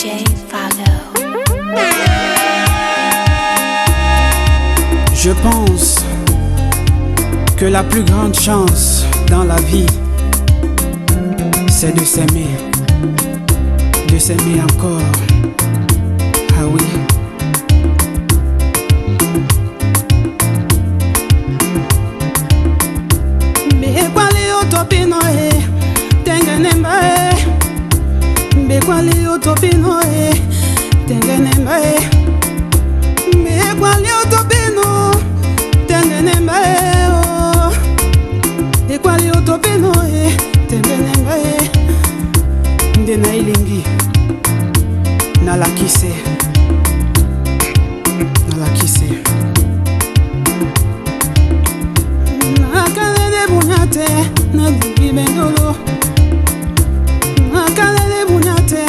DJ Fado. Je pense que la plus grande chance dans la vie, c'est de s'aimer encore. Ah oui. Bekwali utopino tengenemba bekwali utopino tengenemba bekwali utopino tengenemba bekwali utopino tengenemba ndena ilingi nalakise nakalele bunyate nadibendolo nakalele bunyate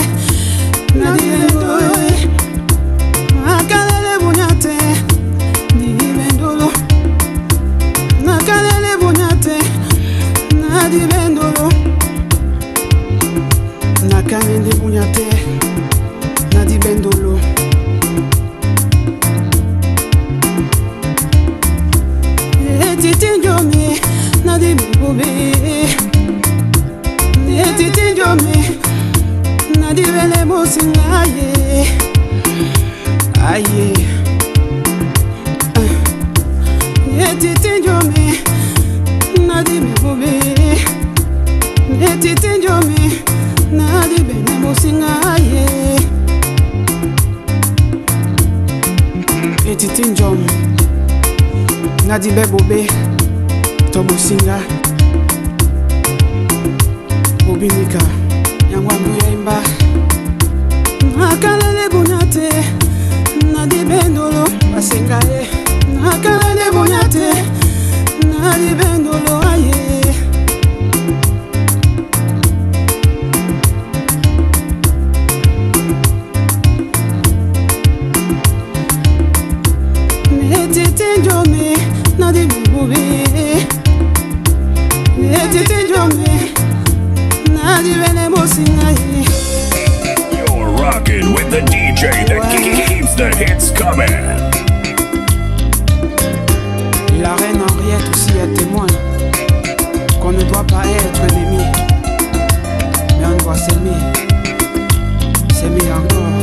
nadibendolo nakalele bunyate nadibendolo nakalele bunyate nadibendolo nakalele bunyate nadibendolo Etitinjome nadibobe Etitinjome nadibele mosingaye Aye Etitinjome nadibobe Etitinjome nadibele mosingaye Etitinjome Nadibe bobe tobusinga obinika yangwangu yaimba nakalele bunyate nadibe ndolo basengaye nakalele bunyate nadibe ndolo aye Etitinjome nadibube Etitinjome nadibele mosingaye. You're rocking with the DJ that keeps the hits coming. La reine Henriette aussi est témoin qu'on ne doit pas être ennemi, mais on doit s'aimer encore.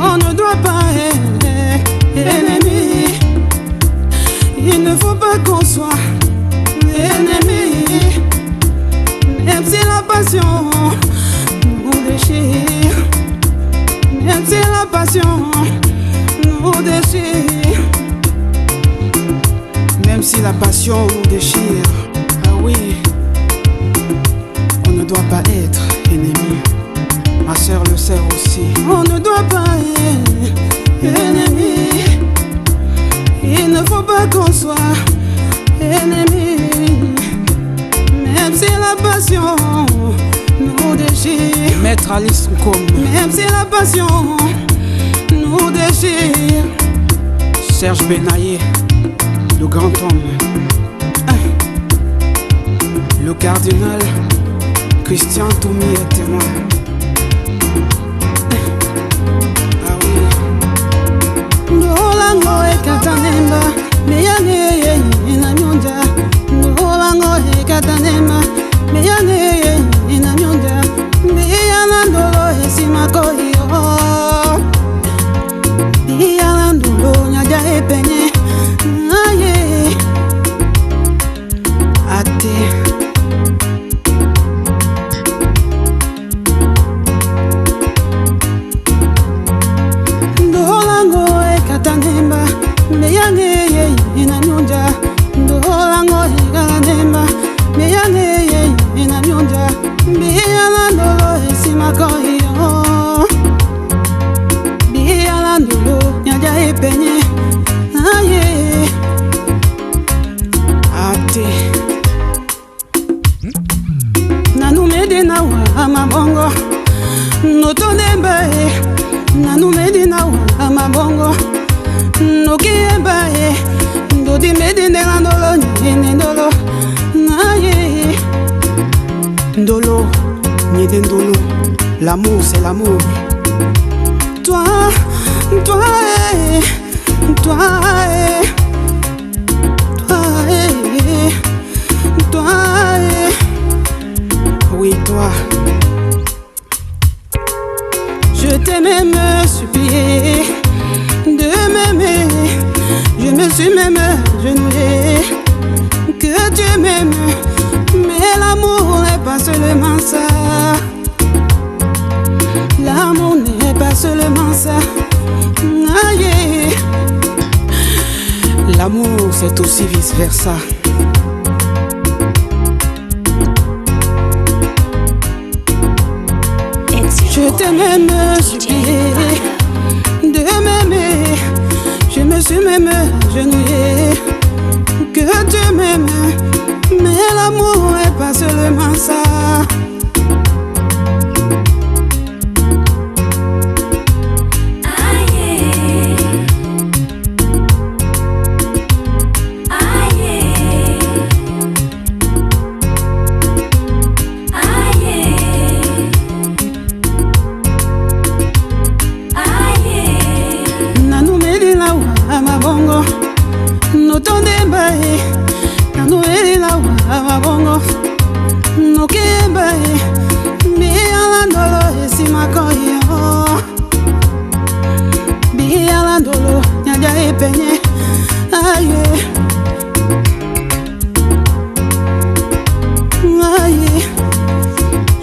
On ne doit pas être ennemi. Il ne faut pas qu'on soit ennemi. Même si la passion nous déchire, même si la passion nous déchire, même si la passion nous déchire, ah oui, on ne doit pas être ennemi. Ma sœur le sait aussi. On ne doit pas être ennemi. Il ne faut pas qu'on soit ennemi. Même si la passion nous déchire. Maître Alice Nkom. Même si la passion nous déchire. Serge Benaye, le grand homme. Le cardinal Christian Toumi est témoin. Ndolango ekatanemba meyane inanyonja Ndolango ekatanemba meyane inanyonja Meyana ndolo esimako iyo Meyana ndolo nyaja epenye Aye Ate Tanemba meyane inanyonja ndolango ikanemba meyane inanyonja meyala ndolo esimako iyo meyala ndolo nyaja epenye aye ate nanumede nawa amabongo notonemba nanumede nawa amabongo Nokiemba ndodi medine ndolo nyene ndolo naye ndolo Amédée Ndolo, l'amour c'est l'amour. Toi, toi, toi, toi, toi, oui toi. Je t'ai même supplié de m'aimer. Je me suis même agenouillé. Que Dieu m'aime, mais l'amour n'est pas seulement ça. L'amour n'est pas seulement ça. Aïe. L'amour c'est aussi vice versa. Je t'ai même supplié de m'aimer. Je me suis même agenouillé. Que Dieu m'aime, mais l'amour n'est pas seulement ça.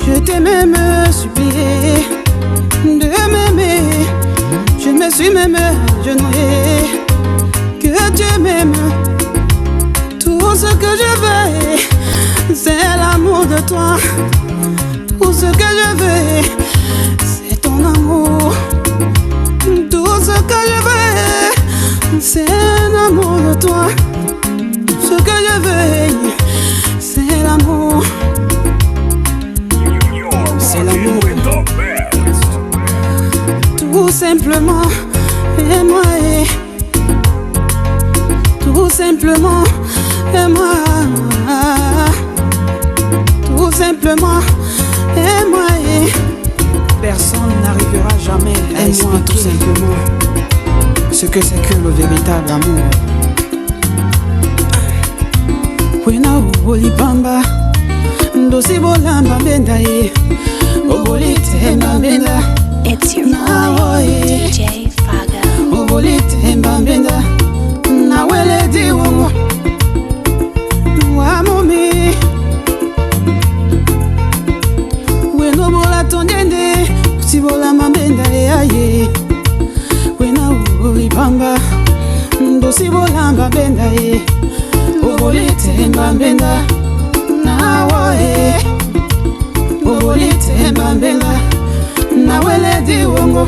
Je t'ai même supplié de m'aimer. Je me suis même agenouillé. Que Dieu m'aime. Tout ce que je veux, c'est l'amour de toi. Tout ce que je veux, c'est ton amour. Tout ce que je veux, c'est l'amour de toi. Ce que je veux, c'est l'amour. C'est l'amour. Tout simplement, aime-moi. Tout simplement, aime-moi. Tout simplement, aime-moi. Personne n'arrivera jamais à expliquer tout simplement ce que c'est que le véritable amour. Wena olipamba ndosi bolamba benda ye obolite mbambenda. It's your boy, DJ Fago. Obolite mbambenda na wele di wowo wa momi weno bola tondende si bola mbenda ye wena olipamba ndosi bolamba benda ye obolite mbambenda na woe obolite mbambenda na wele di wongo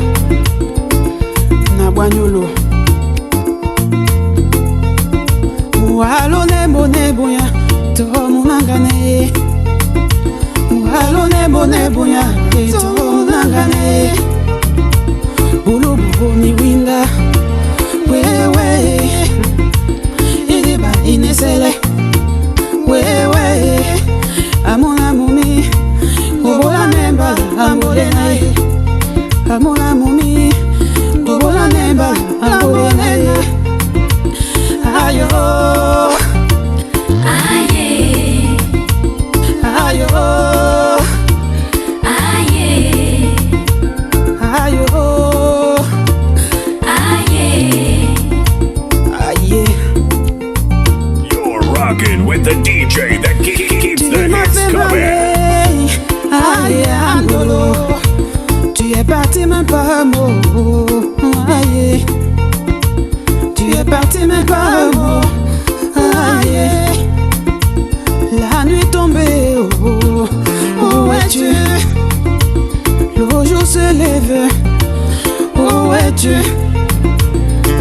na bwanyolo walo nebo neboya to munangane walo nebo neboya to munangane bulubu mi winda wewe idiba inesele wewe amona mumi obola nemba amole nae amona mumi obola nemba amole nae ayo Aye, ayo aye, ayo aye. aye. You're rocking with the DJ that keeps the hits coming. Aïe, Andolo, tu es parti même pas un mot. Aïe, tu es parti même pas un mot. Aïe, la nuit tombée, oh, où es-tu? Le jour se lève, où es-tu?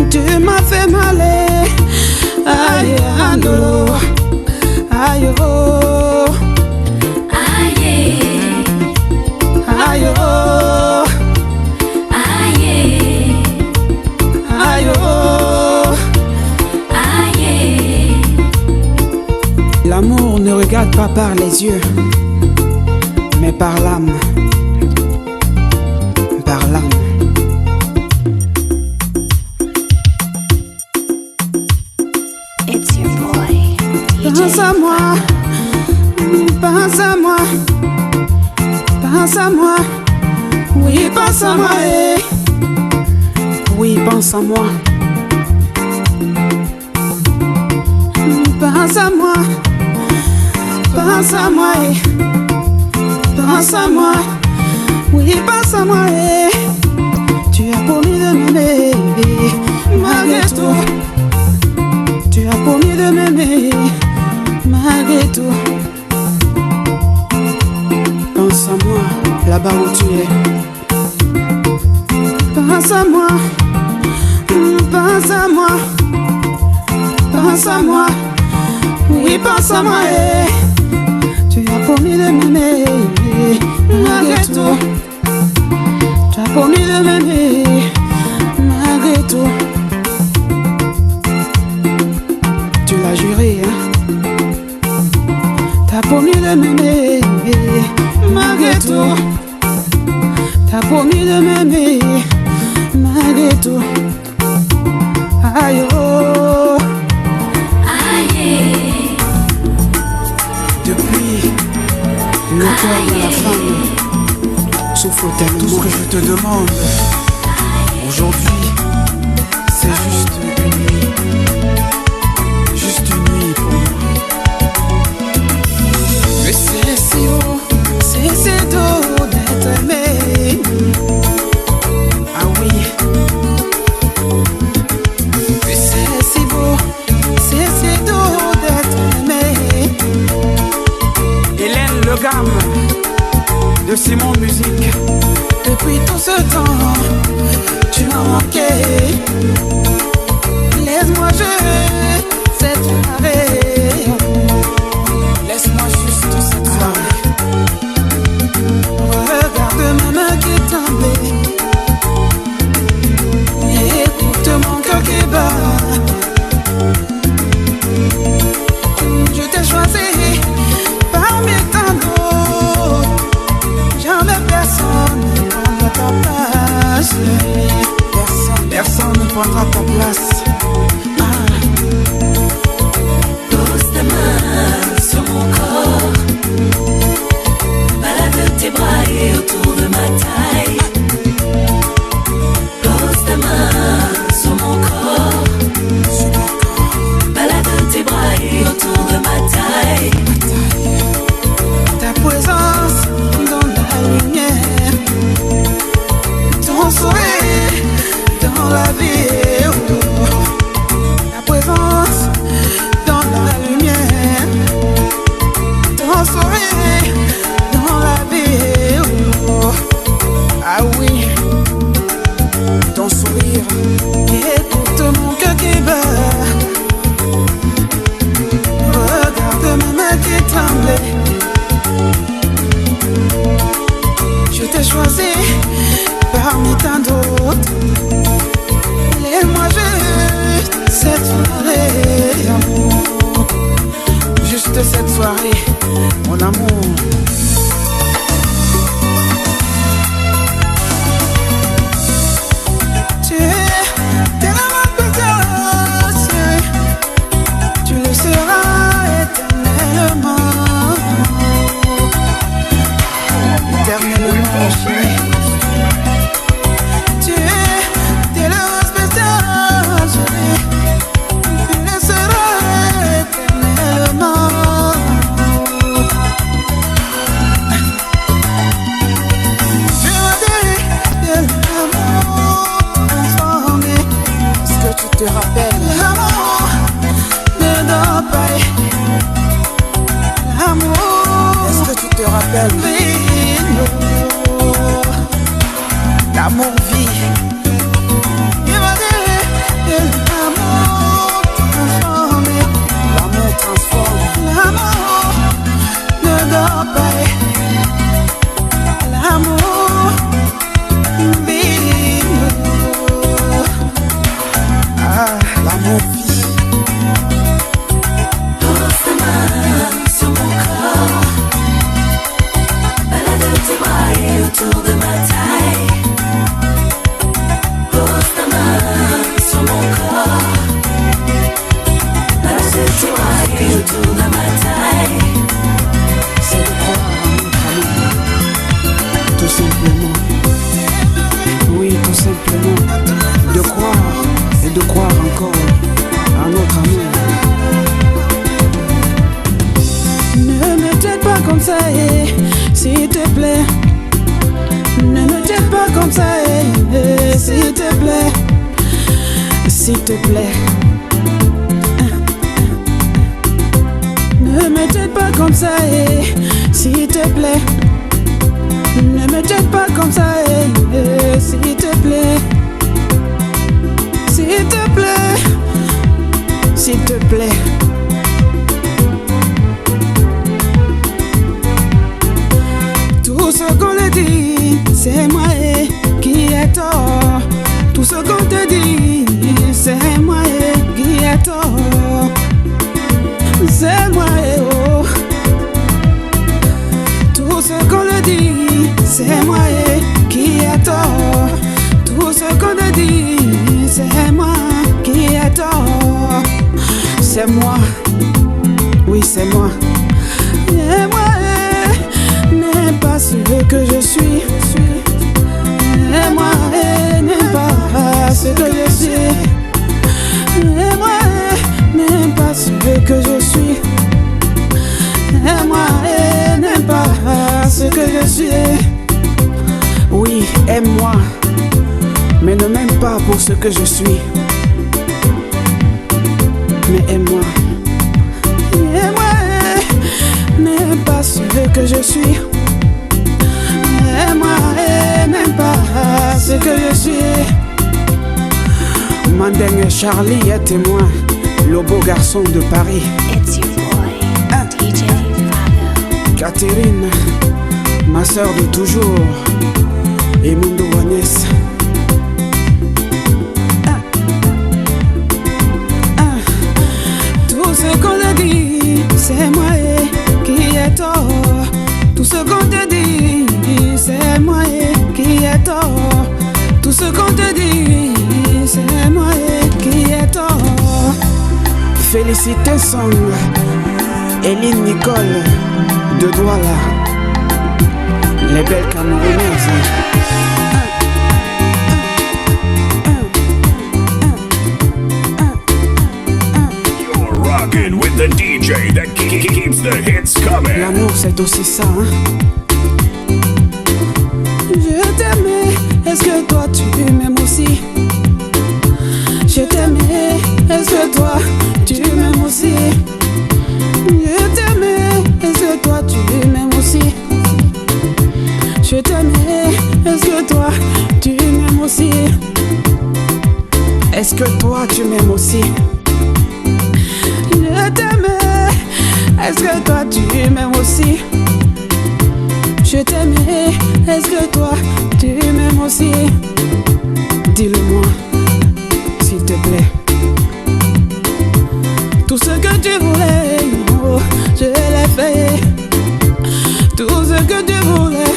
Tu m'as fait mal. Aïe, Andolo, aïe, oh. Aye, Aïe, oh, aye, aïe, oh. aye. L'amour ne regarde pas par les yeux, mais par l'âme. Par l'âme. It's your boy, DJ Pense à moi, pense à moi, pense à moi, oui pense à moi, oui pense à moi, pense à moi, pense à moi, pense à moi, oui pense à moi, tu as promis de m'aimer, malgré tout. Tu as promis de m'aimer malgré tout. Pense à moi là-bas où tu es. Pense à moi, pense à moi, pense à moi. Oui, pense à moi. Tu as promis de m'aimer malgré tout. Tu as promis de m'aimer malgré tout. Tu l'as juré, hein? T'as promis de m'aimer malgré tout. T'as promis de m'aimer malgré tout. Aïe oh. Aïe. Depuis le cœur de la femme souffre tellement. Tout ce que je te demande aujourd'hui, c'est juste une nuit. Juste une nuit pour moi. Mais c'est si beau, c'est doux d'être aimé. Ah oui. Mais c'est si beau, c'est doux d'être aimé. Hélène Le Gamme de Simon Musique. Depuis tout ce temps, tu m'as manqué. Laisse-moi jouer cette soirée. Laisse-moi juste cette soirée. Regarde ma main qui tremble. Écoute mon cœur qui bat. Je t'ai choisi parmi tant d'autres. Jamais personne ne prendra ta place. Personne ne prendra ta place. Pose ta main sur mon corps. Balade tes bras et autour de ma taille. Pose ta main sur mon corps. Balade tes bras et autour de ma taille. Ta présence dans la lumière, ton sourire dans la vie. Ta présence dans la lumière, ton sourire dans la vie. Ah oui, ton sourire. Écoute mon cœur qui bat. Regarde ma main qui tremble. Je t'ai choisi parmi tant d'autres. Laisse-moi juste cette soirée, amour. Juste cette soirée, mon amour. Tu es tellement spécial, chérie. Tu le seras éternellement. Éternellement, chérie. Tu es tellement spécial, chérie. Tu le seras éternellement. Tu m'as dit de l'amour transformé. Est-ce que tu te rappelles? L'amour ne dort pas. L'amour, est-ce que tu te rappelles? Oui, non. L'amour vit. Il m'a dit de l'amour transformé. L'amour transforme. L'amour ne dort pas. L'amour vit. Ah, l'amour vit. Pose ta main sur mon corps. ça, s'il te plaît. Ne me jette pas comme ça, s'il te plaît. S'il te plaît. Ne me jette pas comme ça, s'il te plaît. Ne me jette pas comme ça, s'il te plaît. S'il te plaît. S'il te plaît. Tout ce qu'on te dit, c'est moi qui ai tort. Tout ce qu'on te dit, c'est moi qui ai tort. C'est moi oh. Tout ce qu'on te dit, c'est moi qui ai tort. Tout ce qu'on te dit, c'est moi qui ai tort. C'est moi, oui c'est moi. Et moi, n'aime pas ce que je suis. Et moi, n'aime pas ce que je suis. Et moi, n'aime pas ce que je suis. Et moi, n'aime pas ce que je suis. Oui, aime-moi, mais ne m'aime pas pour ce que je suis. Mais aime-moi. Et moi, n'aime pas ce que je suis. Et moi, n'aime pas ce que je suis. Mandeng Charlie est témoin, le beau garçon de Paris. It's your boy, DJ Fago. Catherine, ma soeur de toujours. Et Mundo Wanès. Tout ce qu'on te dit, c'est moi qui ai tort. Tout ce qu'on te dit, c'est moi qui ai tort. Tout ce qu'on te dit, c'est moi qui ai tort. Félicité Song, Eline Nicole de Douala, les belles Camerounaises. With the DJ that keeps the hits coming. L'amour c'est aussi ça hein? Je t'aimais, est-ce que toi tu m'aimes aussi? Je t'aimais, est-ce que toi tu m'aimes aussi? Je t'aimais, est-ce que toi tu m'aimes aussi? Je t'aimais, est-ce que toi tu m'aimes aussi? Est-ce que toi tu m'aimes aussi? Je t'aimais, est-ce que toi tu m'aimes aussi? Je t'aimais, est-ce que toi tu m'aimes aussi? Dis-le-moi, s'il te plaît. Tout ce que tu voulais, oh, je l'ai fait. Tout ce que tu voulais,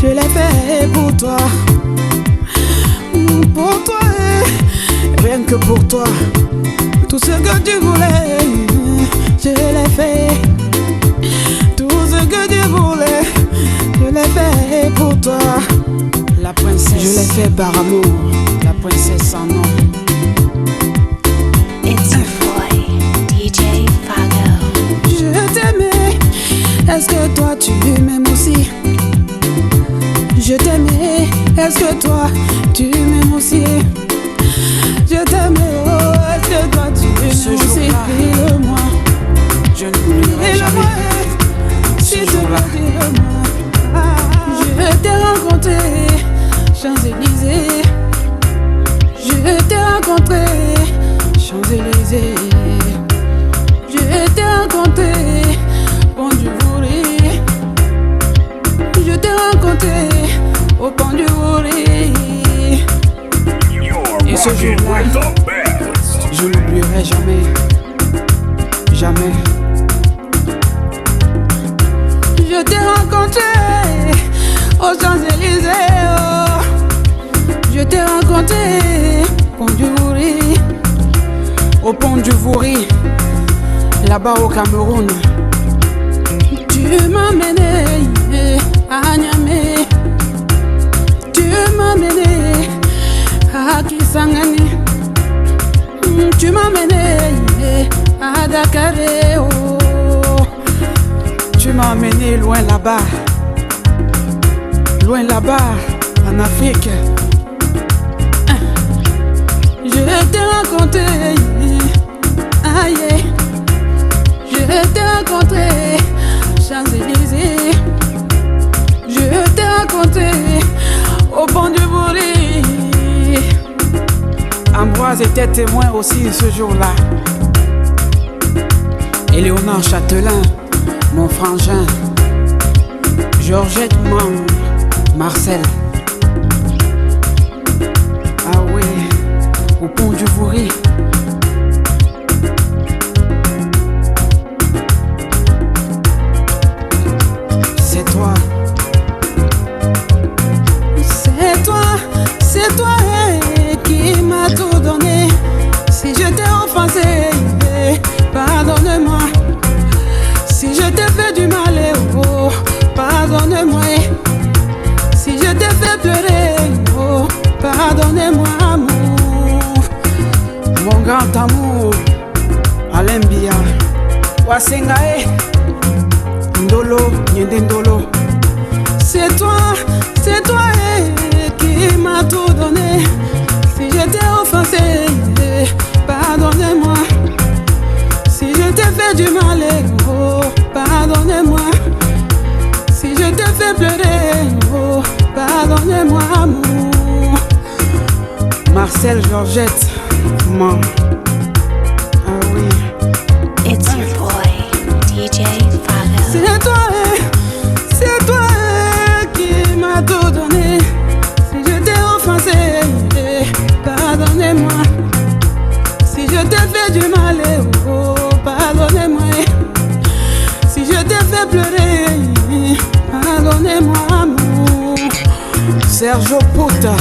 je l'ai fait pour toi. Pour toi, rien que pour toi. Tout ce que tu voulais, je l'ai fait. Tout ce que tu voulais, je l'ai fait pour toi. La princesse, je l'ai fait par amour. La princesse sans nom. It's your boy, DJ Fago. Je t'aimais, est-ce que toi tu m'aimes aussi? Je t'aimais, est-ce que toi tu m'aimes aussi? Je t'aimais, oh, est-ce que toi tu m'aimes aussi? Dis-le-moi, Je ne l'oublierai jamais. s'il te plaît, dis-le-moi. Je t'ai rencontré, Champs-Élysées. Je t'ai rencontré, Champs-Élysées. Je t'ai rencontré, Pont du Vouri. Je t'ai rencontré au Pont du Vouri. You're Et ce rocking jour-là, with the best. je l'oublierai jamais. Jamais. Je t'ai rencontré aux Champs-Élysées. Oh. Je t'ai rencontré au Pont du Vouri. Au Pont du Vouri, là-bas au Cameroun. Tu m'as mené à Niamey. Tu m'as mené à Kisangani. Tu m'as mené à Dakar. Oh. Tu m'as m'as emmené loin là-bas, en Afrique. Je t'ai raconté, aïe, je t'ai rencontré Champs-Élysées. Je t'ai raconté au pont du Bourri. Ambroise était témoin aussi ce jour-là. Éléonore Châtelain, mon frangin, Georgette Mang, Marcel. Ah oui, au pont du Bourri. C'est toi. C'est toi qui m'as tout donné. Si je t'ai offensé, pardonne-moi. Si je t'ai fait du mal, oh, pardonne-moi. Si je t'ai fait pleurer, oh, pardonne-moi, amour. Mon grand amour, Alain Biya, Wasengae, Ndolo, Nyende Ndolo. C'est toi qui m'as tout donné. Si je t'ai offensé, pardonne-moi. Si je t'ai fait du mal, oh, pardonne-moi. Si je t'ai fait pleurer, oh, pardonne-moi, amour. Marcel, Georgette, maman. Ah oui. It's your boy, DJ Fago. C'est toi qui m'as tout donné. Si je t'ai offensé, pardonnez-moi. Si je t'ai fait du mal, oh, pardonnez-moi. Si je t'ai fait pleurer, pardonnez-moi, amour. Sergio Puta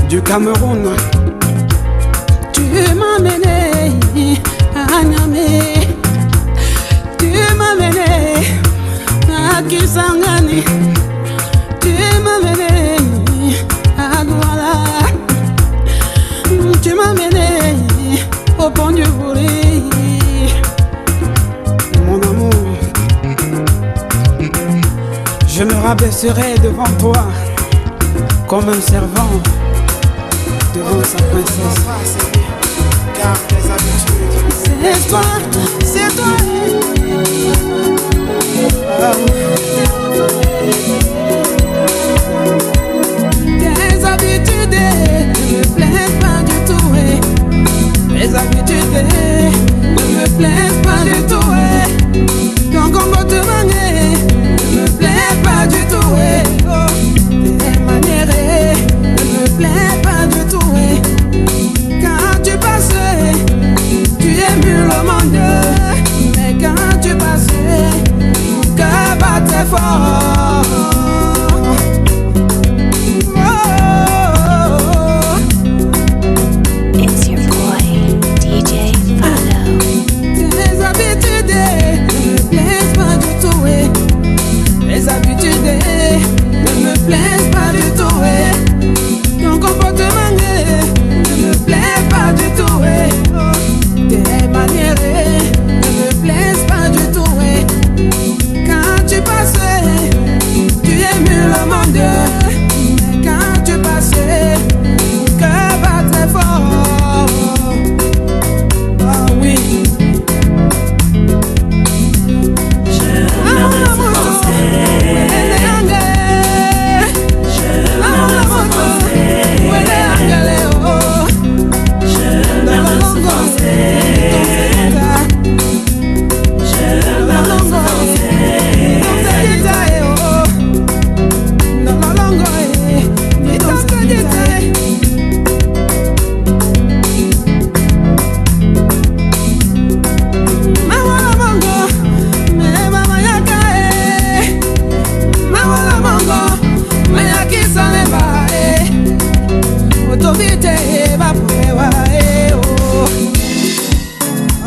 du Cameroun, tu m'as mené à Niamey. Tu m'as mené à Kisangani. Tu m'as mené à Douala. Tu m'as mené au pont du Bourri. Mon amour, je me rabaisserai devant toi comme un servant devant sa princesse. Car tes habitudes. C'est toi. Tes habitudes ne me plaisent pas du tout. Mes habitudes ne me plaisent pas du tout. Ton comportement ne me plaît pas du tout. Tes manières ne me plaisent pas du tout. Quand tu passes, tu émules le monde. Mais quand tu passes, mon cœur bat très fort. It's your boy, DJ Fago. Tes habitudes ne me plaisent pas du tout. Mes habitudes ne me plaisent pas du tout. Ton comportement ne me plaît pas du tout. Tes manières ne me plaisent pas du tout. Quand tu passes, tu émules le monde. Mais quand tu passes, mon cœur bat très fort. Ah oui.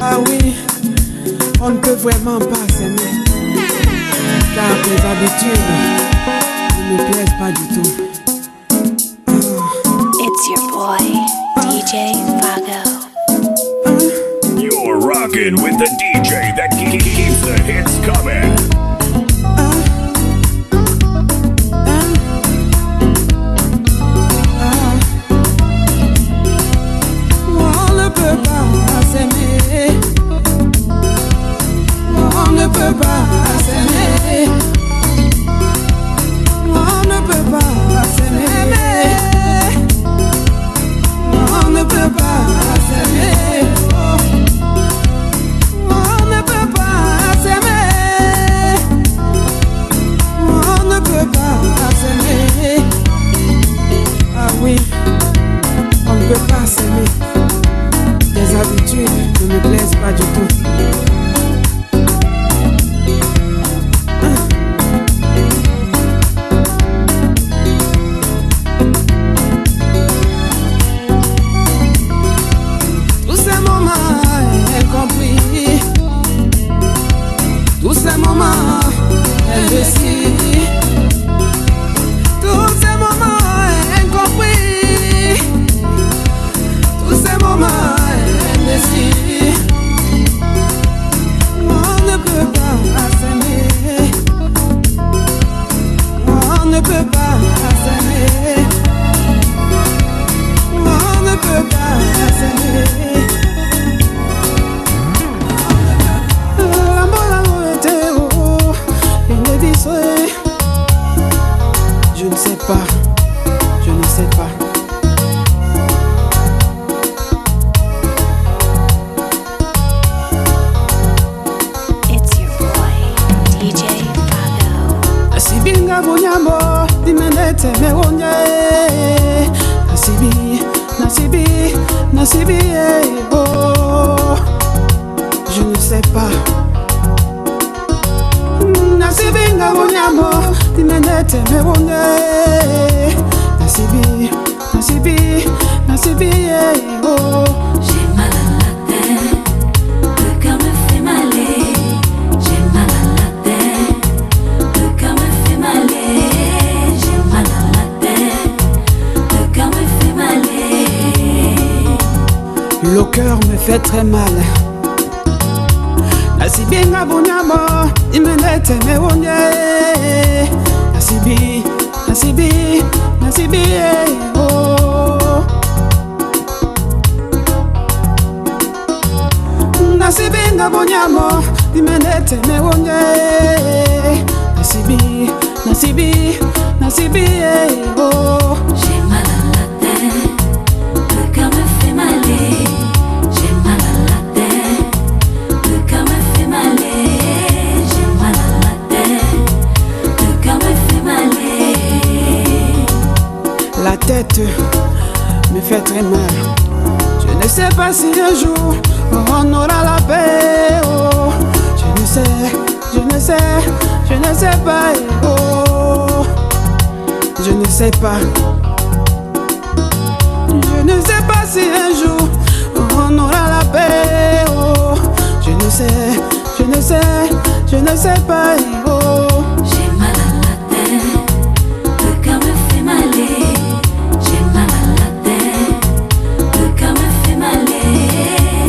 Ah oui, on ne peut vraiment pas s'aimer, car tes habitudes ne me plaisent pas du tout. It's your boy, DJ Fago. You're rocking with the DJ that keeps the hits coming. Nasibinga bunyamo Dimenete me onye Nasibi oh je ne sais pas Nasibinga bunyamo Dimenete me onye Nasibi oh J'ai mal à la tête, le cœur me fait maler. J'ai mal à la tête, le cœur me fait maler. J'ai mal à la tête, le cœur me fait maler. Le cœur me fait très mal. Nasibinga bunyamo Dimenete me onye Nasibi oh Nasibinga bunyamo Dimenete me onye Nasibi oh J'ai mal à la tête, le cœur me fait maler. J'ai mal à la tête, le cœur me fait maler. J'ai mal à la tête, le cœur me fait maler. La tête me fait très mal. Je ne sais pas si un jour on aura la paix. Oh, je ne sais pas. Oh, je ne sais pas. Je ne sais pas si un jour on aura la paix. Oh, je ne sais pas. Oh. J'ai mal à la tête, le cœur me fait maler. J'ai mal à la tête, le cœur me fait maler.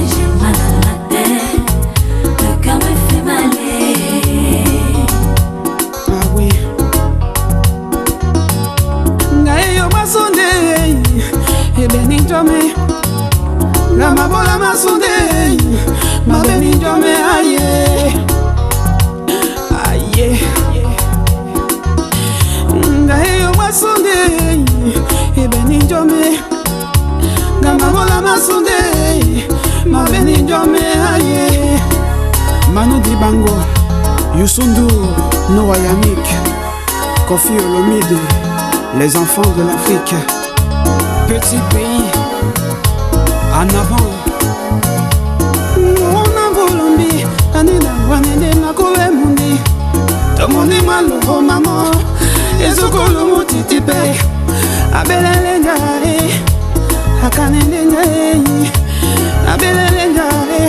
J'ai mal à la tête, le cœur me fait maler. Ah oui. Ngayo masonde, ebeni jome. La mabola masonde, ma beni jome aye. Aye. Ngayo masonde, ebeni jome. La mabola masonde, ma beni jome aye. Manu Dibango, Youssou N'Dour, Noah Yannick, Kofi Olomide, les enfants de l'Afrique. Petit pays, en avant. On a volombi, Anina Wanene Nakowe Mundi. Tomoni Malo, maman, Ezokolo Motitipe. Abelele Ngare, Akanele Ngare, Abelele Ngare,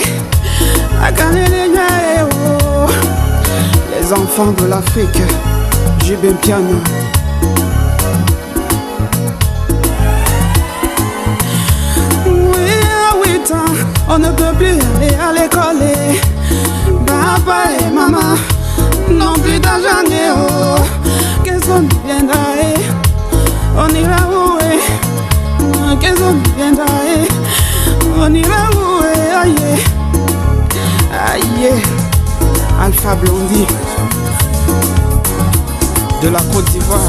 Akanele Ngare, oh. Les enfants de l'Afrique, Jibé Piano. Oui, à 8 ans, on ne peut plus aller à l'école. Papa et maman n'ont plus d'argent. Oh, qu'est-ce qu'on viendra? On ira où? Qu'est-ce qu'on viendra? On ira où? Aïe, aïe. Alpha Blondie de la Côte d'Ivoire.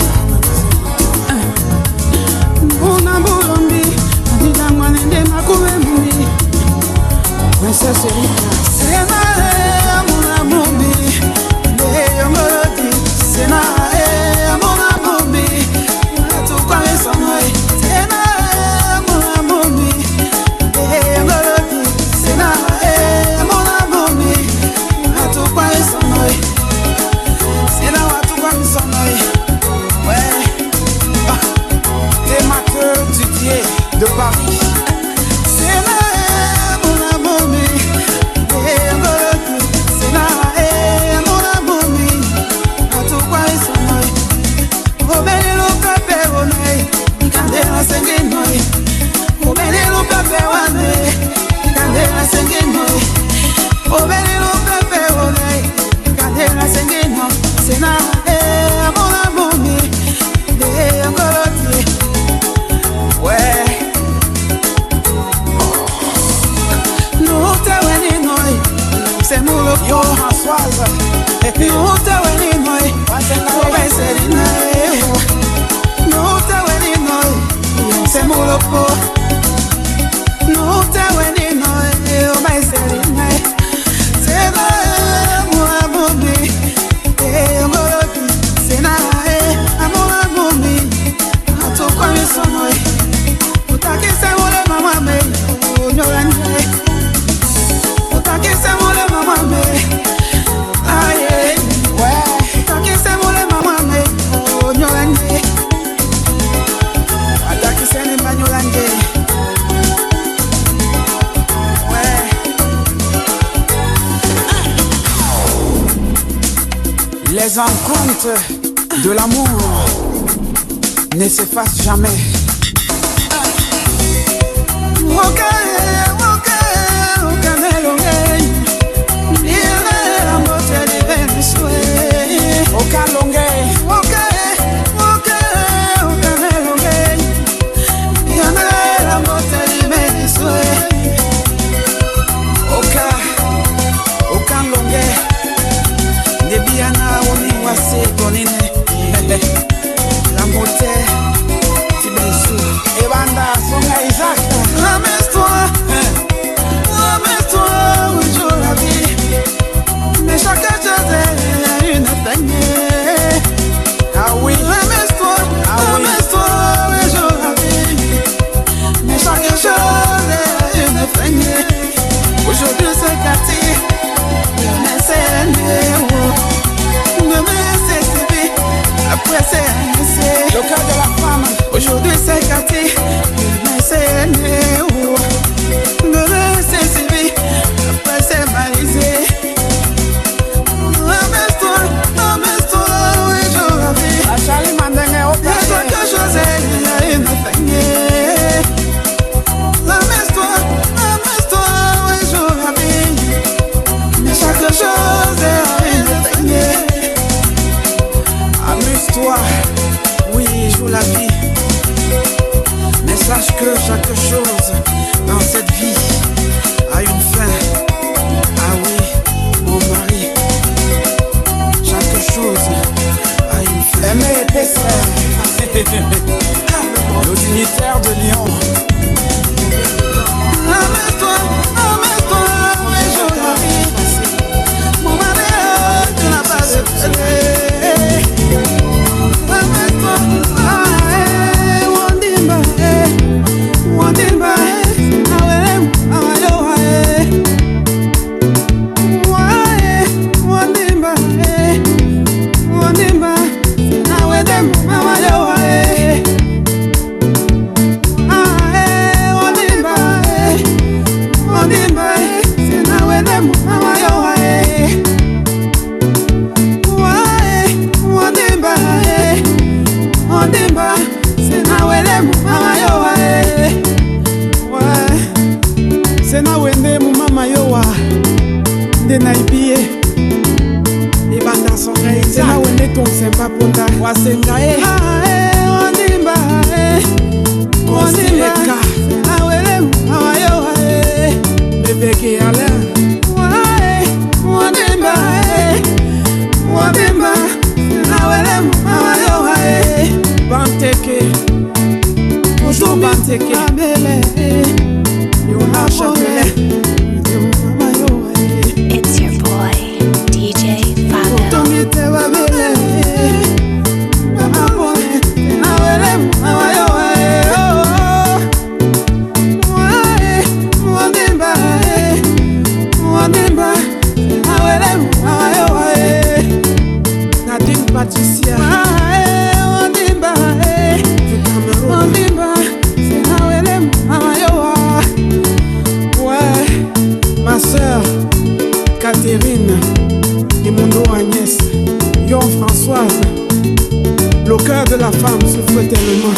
Bona Bolombi, Anita Mwanende Makowe Mbi. Princesse Erika. C'est ma mon amombi, les melodies. C'est ma mon amombi, tout quoi les sonneries. C'est ma mon amombi, les melodies. C'est ma mon amombi, tout quoi les sonneries. C'est là tout quoi les sonneries. Ouais. Des mateurs de Paris. C'est là mon amombi, Les rencontres de l'amour ne s'effacent jamais. La montée, tu besou, et banda, son Isaac. Ramène-toi, oui, je la vie. Mais chaque chose est une teignée. Ah oui, ramène-toi, oui, je la vie. Mais chaque chose est une teignée. Aujourd'hui, c'est Cathy, demain, c'est Néo. Demain, c'est Sylvie. Après c'est le cœur de la femme. Aujourd'hui c'est Cathy, demain c'est Néo. Demain c'est Sylvie, après c'est Marisé. Ramène-toi, oui je la vis. A Charlie Mandenge au pied. Quelque chose est une teignée. Ramène-toi, oui je la vis. Mais chaque chose est une teignée. Amuse-toi, oui, joue la vie. Mais sache que chaque chose dans cette vie a une fin. Ah oui, mon mari, chaque chose a une fin. Aimer et décès, le dignitaire de Lyon. Amuse-toi, oui, joue la vie. Mon mari, tu n'as pas de plaisir. It's your boy, DJ Fallo. Patricia, ouais, ma soeur Catherine et mon dos Agnès, Yon Françoise, le cœur de la femme souffre tellement.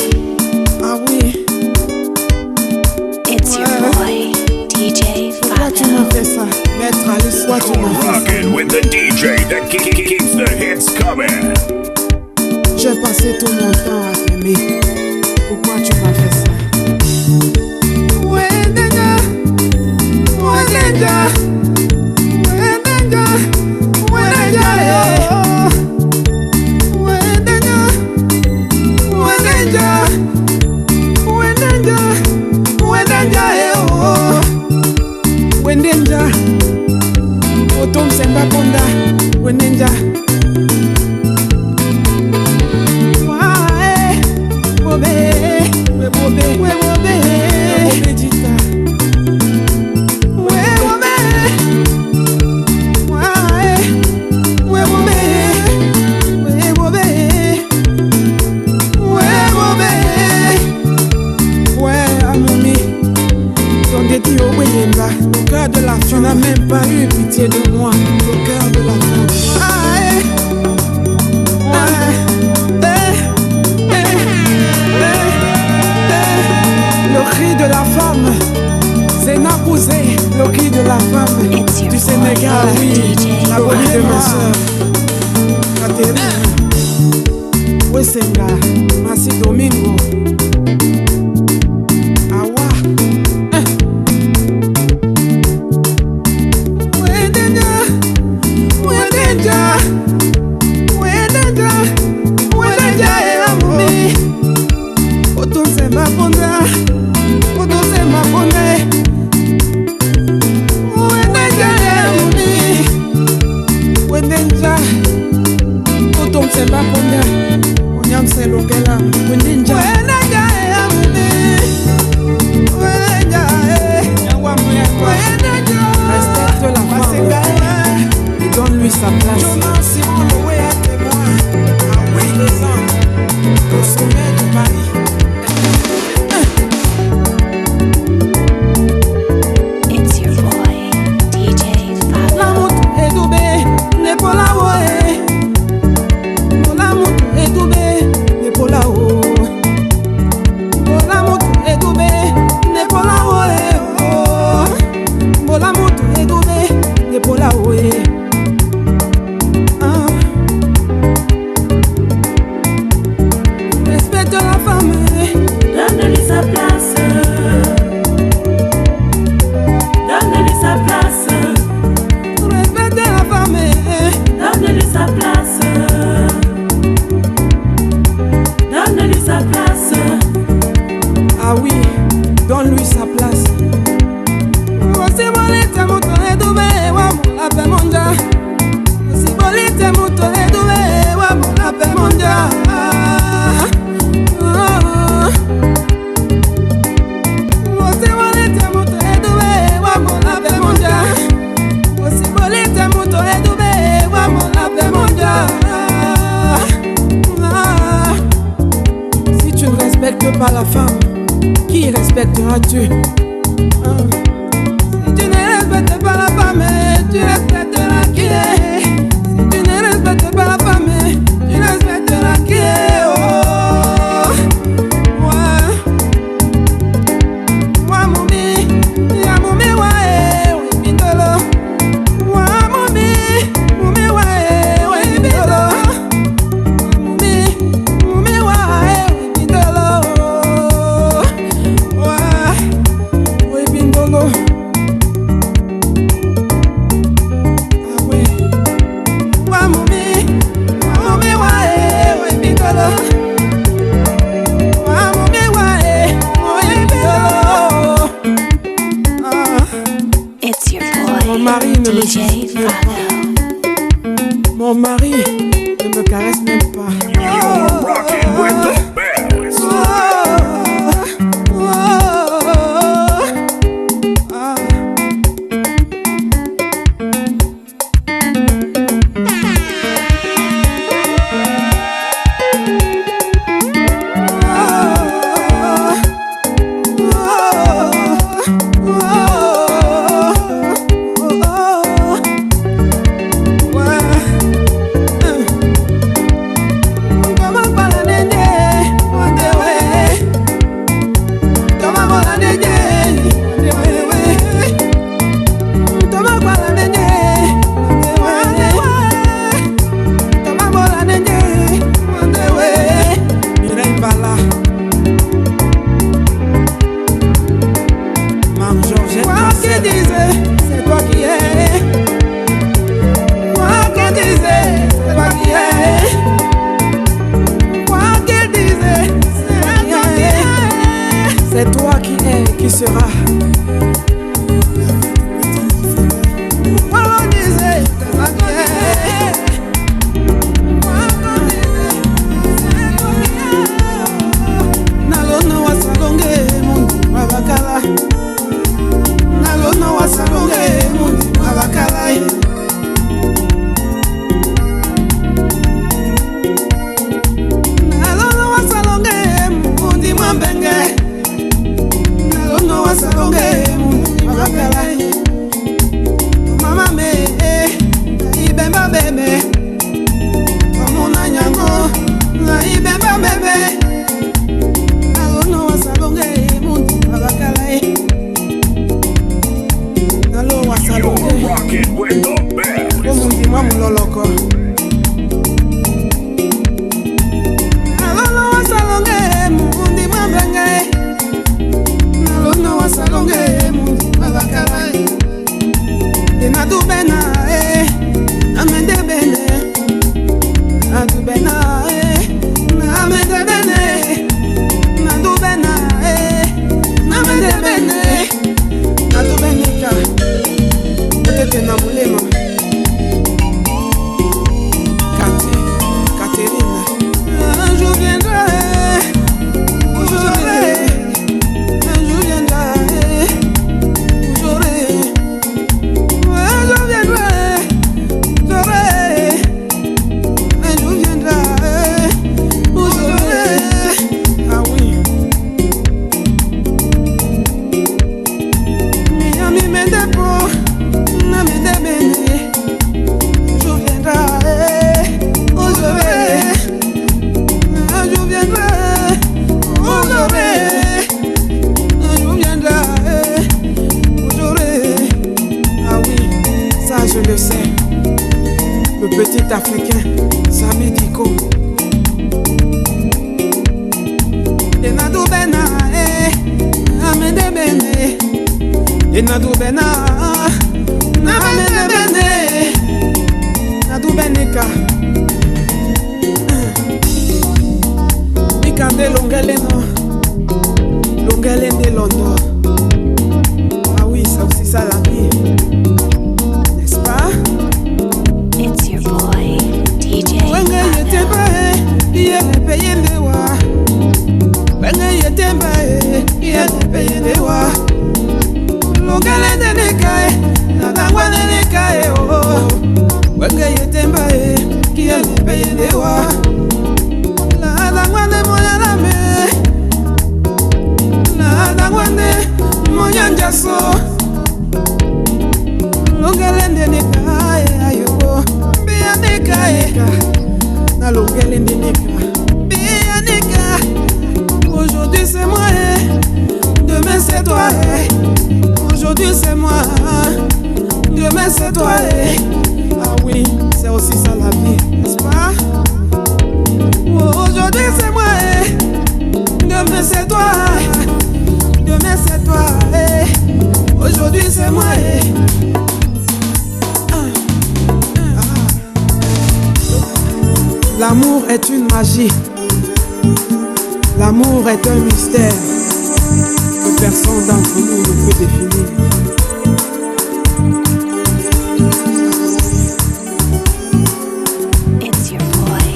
Ah oui, It's your boy, DJ pourquoi tu Fallo. m'as fait ça? Maître Alice, pourquoi tu m'as fait ça? Rockin' with the DJ that keeps the hits coming. J'ai passé tout mon temps à t'aimer. Pourquoi tu m'as fait ça? Wendenga, Wendenga, Wendenga, Wendenga, Wendenga, Wendenga, Wendenga, Wendenga, Wendenga, Otom Semba Konda, Wendenga. Le cœur de la femme n'a même pas eu pitié de moi. Le cœur de la femme. sœur Catherine Wesenga Masi Domingo Awa Wedenja Amumi Otonse Maponda Wedenja Otonse Maponda Onyamse Longela Wedenja Respecte la femme et donne-lui sa place. Au sommet de Paris. It's your boy, DJ Fado. La moto est doublée, n'est pas la haut. La moto est doublée, n'est pas la haut. La moto est doublée, n'est pas la haut. La moto est doublée, n'est pas la haut. Respecte la femme, Donne-lui sa place. Donne-lui sa place. respecte la femme. Donne-lui sa place. Donne-lui sa place. Ah oui, donne-lui sa place. Aussi bolite moto edube wa mula pe monja. Aussi bolite moto edube wa mula pe monja. Aussi bolite moto edube wa mula pe monja. Aussi bolite moto edube wa mula pe monja. Si tu ne respectes pas la femme, qui respectera-tu? Si tu ne respectes pas la femme, tu respecteras qui est. Si tu ne respectes pas la femme, tu respecteras qui est. Oh, ouais. Ouais, moumi, ya moumi, ouais, oui, bindolo. Ouais, moumi, ouais, oui, bindolo. Moumi, ouais, oui, bindolo. Ouais, oui, bindolo. It's your Mon boy, mari ne me DJ suffit même Fado. pas. Mon mari ne me caresse même pas. You're rocking with the best. encore. Nalono wasalonge mundi mambenge, nalono wasalonge mundi mabakarai. Ena du bena amende bene, adu bena amende bene, nadu bena amende bene, adu benika. Peut-être na mulema. Catherine, un jour viendra, où j'aurai, un jour viendra, où j'aurai, un jour viendra, j'aurai, un jour viendra, où j'aurai. Ah oui. Miami me dépôt. Je le sais, le petit africain, Sami Diko. Enadu bena, amende bene. Enadu bena, amende bene. Nadu beneka. Mikande longele no, longele de Londres. Ah oui, ça aussi ça la vie. It's your boy, DJ Wenge yetemba iye peye ndewa. Wenge yetemba iye peye ndewa. Longele deneka nadangwa deneka oh. Wenge yetemba iye peye ndewa. La dangwa de moya lame. La dangwa de moya njaso. Longele deneka ayo. Aujourd'hui c'est moi, demain c'est toi. Aujourd'hui c'est moi, demain c'est toi. Ah oui, c'est aussi ça la vie, n'est-ce pas? Aujourd'hui c'est moi, demain c'est toi. Demain c'est toi. Aujourd'hui c'est moi. L'amour est une magie. L'amour est un mystère que personne d'entre nous ne peut définir. It's your boy,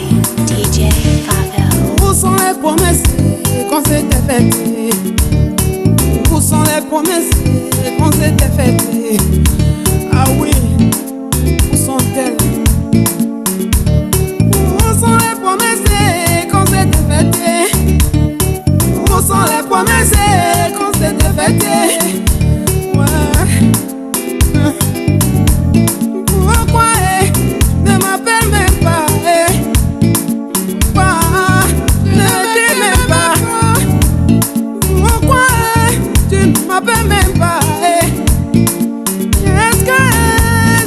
DJ Fado. Où sont les promesses qu'on s'était faites? Où sont les promesses qu'on s'était faites? Ah oui, où sont-elles? Où sont les promesses qu'on s'était fêtées? Ouais. Pourquoi ne m'appelle même pas? Pourquoi ne dis même pas? Pourquoi tu ne m'appelles même pas? Est-ce que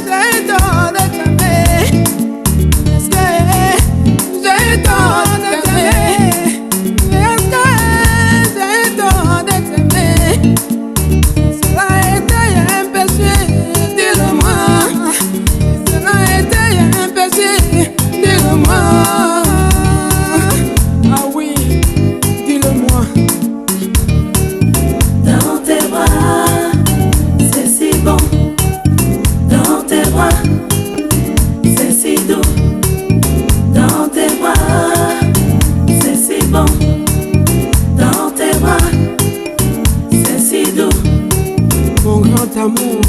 j'ai eu tort de t'aimer? Est-ce que j'ai eu tort de t'aimer? Ah oui, dis-le-moi. Dans tes bras, c'est si bon. Dans tes bras, c'est si doux. Dans tes bras, c'est si bon. Dans tes bras, c'est si doux. Mon grand amour,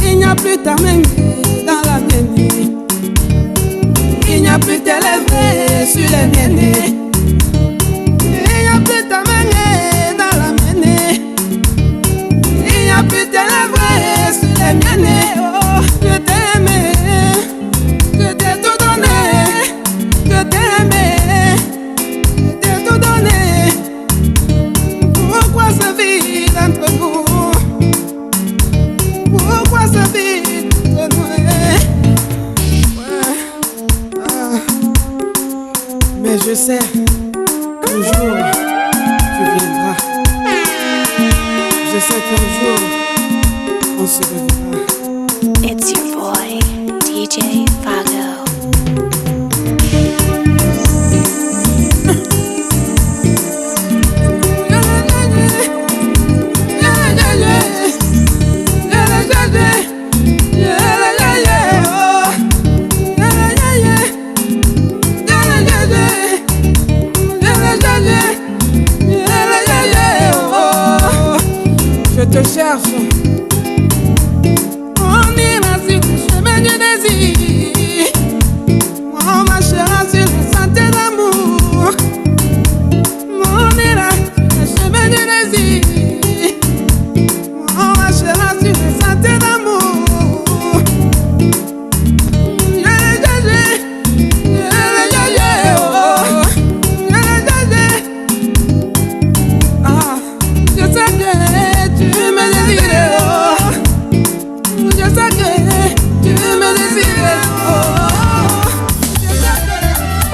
il n'y a plus ta main dans la mienne. Il n'y a plus tes lèvres sur les miennes. Il n'y a plus ta main dans la mienne. Il n'y a plus tes lèvres sur les miennes. Oh, je t'ai aimé, je t'ai tout donné. Je t'ai aimé, je t'ai tout donné. Pourquoi ce vide entre nous? Pourquoi ce vide? sais qu'un jour tu viendras. Je sais qu'un jour on se reverra. It's your boy, DJ Fago. Je te cherche. On ira sur le chemin du désir. On marchera sur le sentier d'amour. On ira sur le chemin du désir. On marchera sur le sentier d'amour.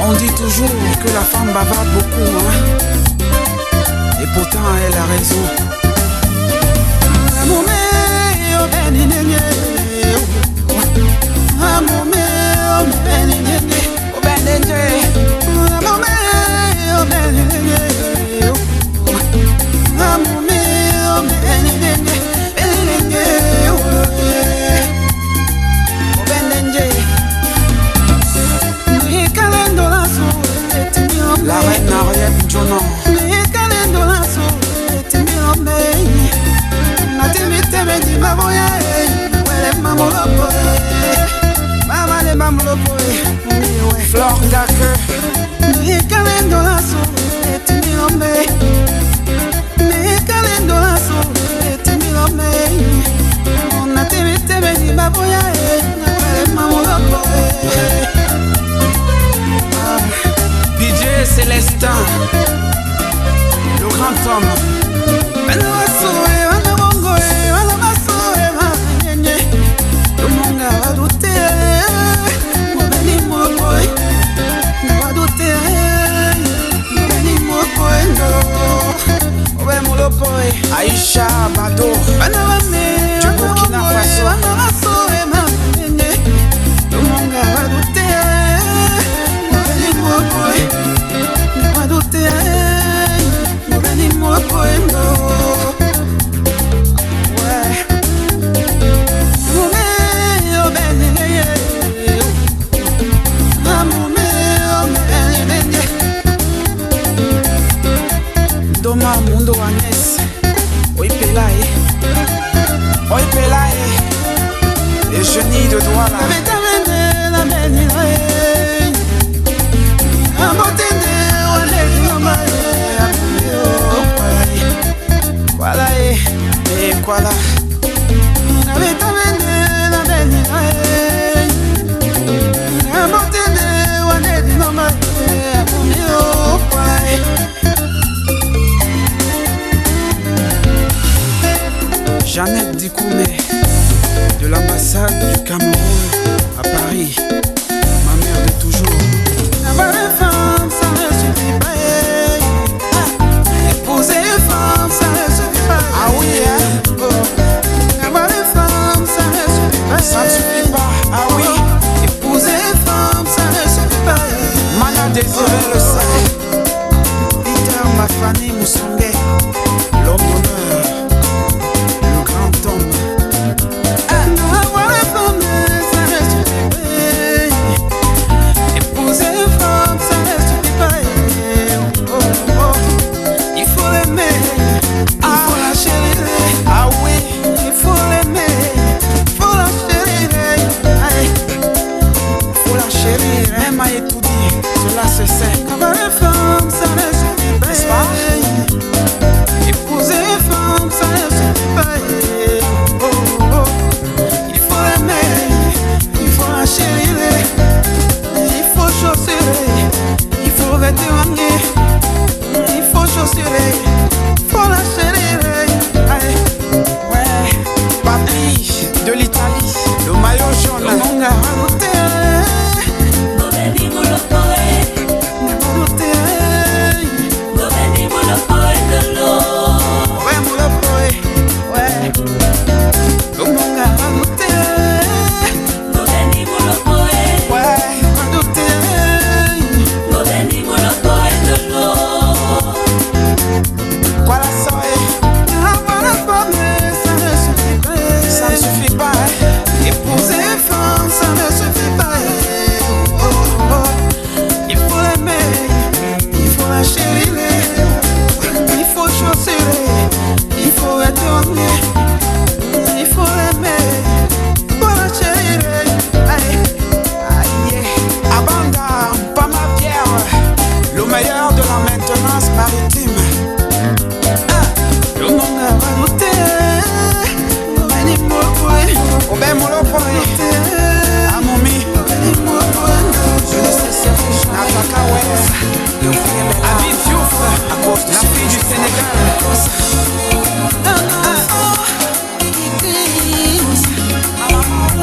On dit toujours que la femme bavarde beaucoup, hein? Et pourtant elle a raison. La reine Henriette Jonan. Flore d'accueil. DJ Célestin, le grand homme. Aïcha Bado du Burkina Faso. Doma Mundo Agnès. Oi Pelaye, les chenilles de Douala. Voilà et voilà. Jeannette Dikoumé de l'ambassade du Cameroun à Paris, ma mère de toujours. Avoir une femme, ça ne suffit pas. Épouser une femme, ça ne suffit pas. Ah oui, hein? Avoir une femme, ça ne suffit pas. Ça ne suffit pas, ah oui. Épouser une femme, ça ne suffit pas. Mana Désiré le sait. Peter Mafani Moussongue, l'homme d'honneur. Cela se sait. Avoir une femme, ça ne suffit pas. N'est-ce pas? Épouser une femme, ça ne suffit pas. Oh, oh, oh. Il faut l'aimer, il faut la chérir, il faut chausser, il faut vêtir, il faut chausser, il faut la chérir. Ouais, Papi de l'Italie, le maillot jaune, le manga.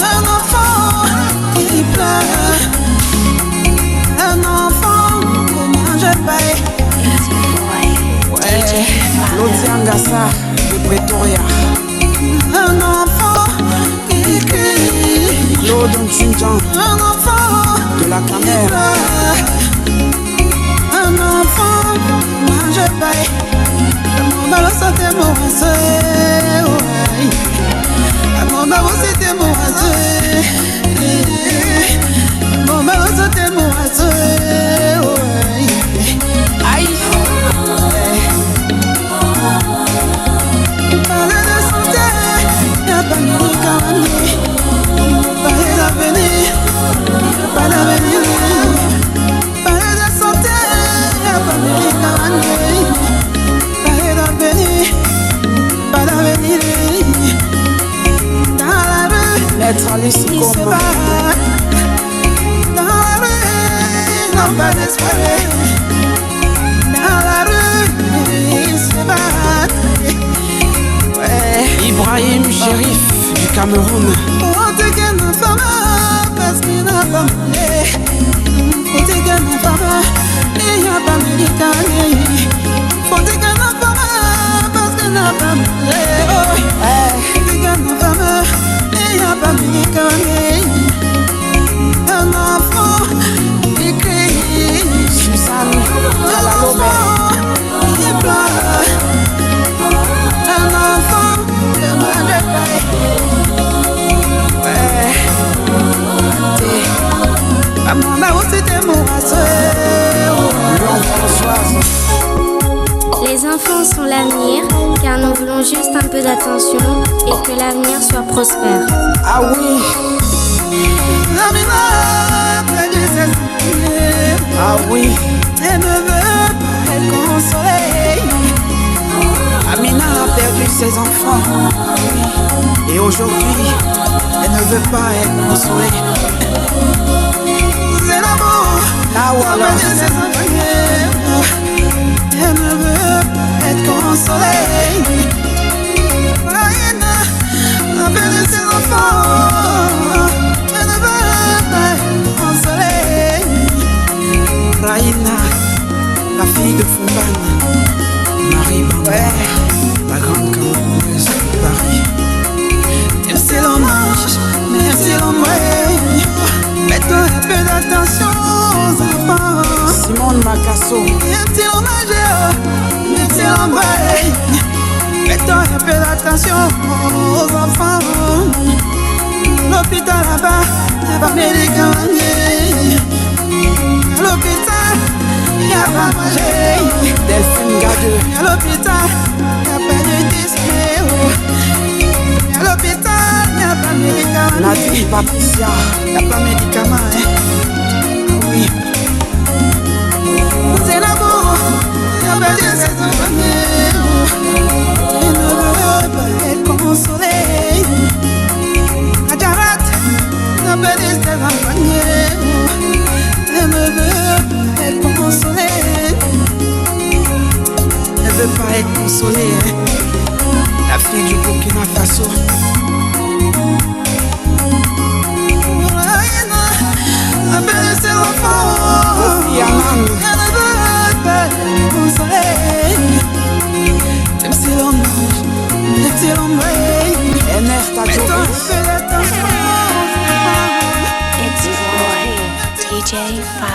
Un enfant qui pleure. Un enfant, comment je paye? It's your boy, DJ Fado. L'Otiangasa de Pretoria. Un enfant qui crie. Claude Nchinjan. Un enfant de la caméra. Un enfant, comment je paye? Mon ballon c'était mon oiseau. Mon ballon c'était mon oiseau. Mon ballon c'était mon oiseau. Aïe. Parler de santé, y'a pas de médicaments. Parler d'avenir, y'a pas d'avenir. Parler de santé, y'a pas de médicaments. Parler d'avenir, pas d'avenir. Dans la rue, Maître Alice ils se Komba. battent. Dans la rue, ils n'ont pas d'espoir. Dans la rue, ils se battent. Ouais. Ibrahim Chérif du Cameroun. Faut te gagner un femme parce qu'il n'a pas mal. Faut te gagner un femme, il n'y a pas de médicaments. Faut te gagner un femme parce qu'il n'a pas mal. Faut te gagner un femme, il n'y a pas de médicaments. Un enfant qui crie, Suzanne un enfant qui pleure. Un enfant de moi je paye. Ouais. Maman m'a aussi des mots à Françoise. Les enfants sont l'avenir, car nous voulons juste un peu d'attention et que l'avenir soit prospère. Ah oui, La mère près de ses souvenirs. ah oui. Elle ne veut pas être consolée. Amina a perdu ses enfants. Et aujourd'hui, elle ne veut pas être consolée. C'est l'amour. Ah voilà. Près de ses souvenirs. Elle ne veut pas être consolée. Raïna a perdu ses enfants. Elle ne veut pas être consolée. Raïna, la fille de Fombane. Marie Bamba, la grande Camerounaise de Paris. Merci l'hommage, merci l'hommage. Mettons un peu d'attention aux enfants. Simone Makasso, Merci l'hommage, merci l'hommage. Mettons un peu d'attention aux enfants. L'hôpital là-bas, y'a pas de médicaments. À l'hôpital, y'a pas à manger. Delphine Gadeux, À l'hôpital, y'a pas de disque. À l'hôpital, y'a pas de médicaments. Nadine Patricia, Y'a pas de médicaments, hein. Ah oui. C'est l'amour, y'a pas de ses enfants. Elle ne veut pas être consolée. Adjarat, y'a pas de ses enfants. Elle ne veut pas être consolée. elle veut pas être consolée. Hein. La fille du Burkina Faso, Appelle ses enfants. Kofi Annan, Elle ne veut pas être consolée. Même si l'on mange, même si l'on brille. Ernest Mettons un Adjoris, peu d'attention. It's your boy, DJ Fado.